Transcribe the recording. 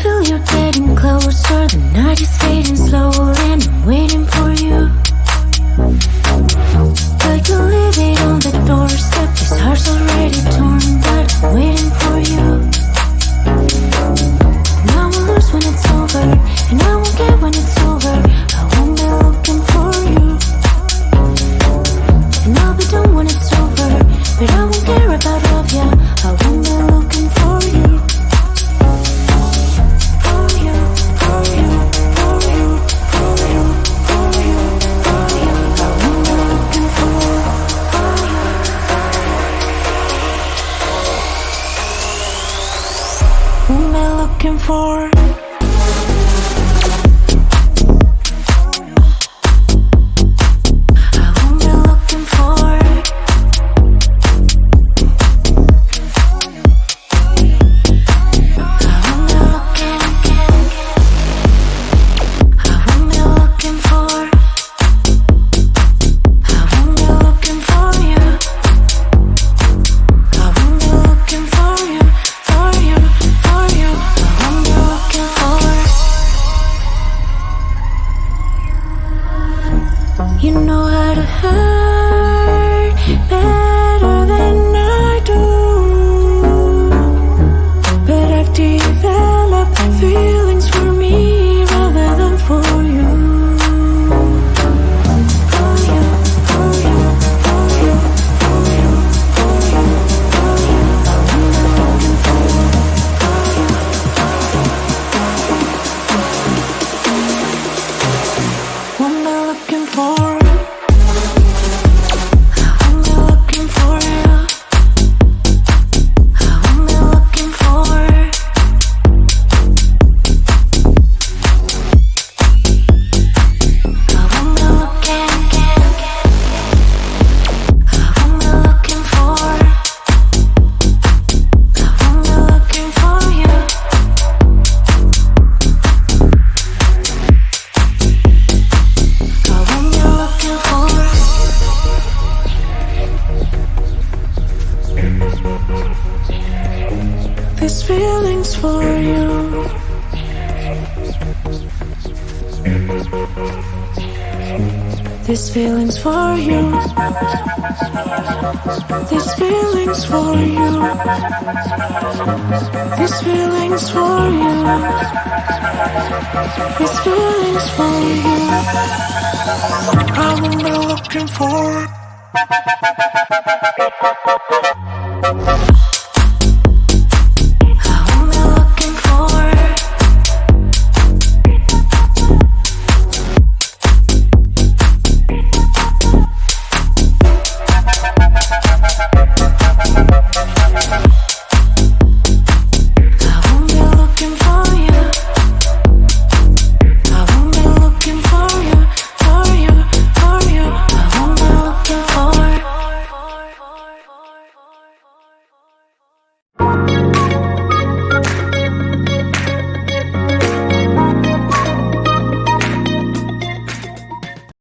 feel you're getting closer. The night is fading slowly and I'm waiting for you. Like you leave it on the doorstep. This heart's already torn, but I'm waiting for you. And I won't lose when it's over, and I won't get when it's over. I won't be looking for you, and I'll be done when it's over. But I won't care about love, yeah. I won't be looking for you. For you, for you, for you, for you, for you, for you. I won't be looking for you. Won't be looking for. You know how to hurt better than I do, but I've developed feelings for me rather than for you. For you, for you, for you, for you, for you, for you. I'm looking for you. What am I looking for? This feeling's for you. This feeling's for you. This feeling's for you. This feeling's for you. This feeling's for you. I won't be looking for.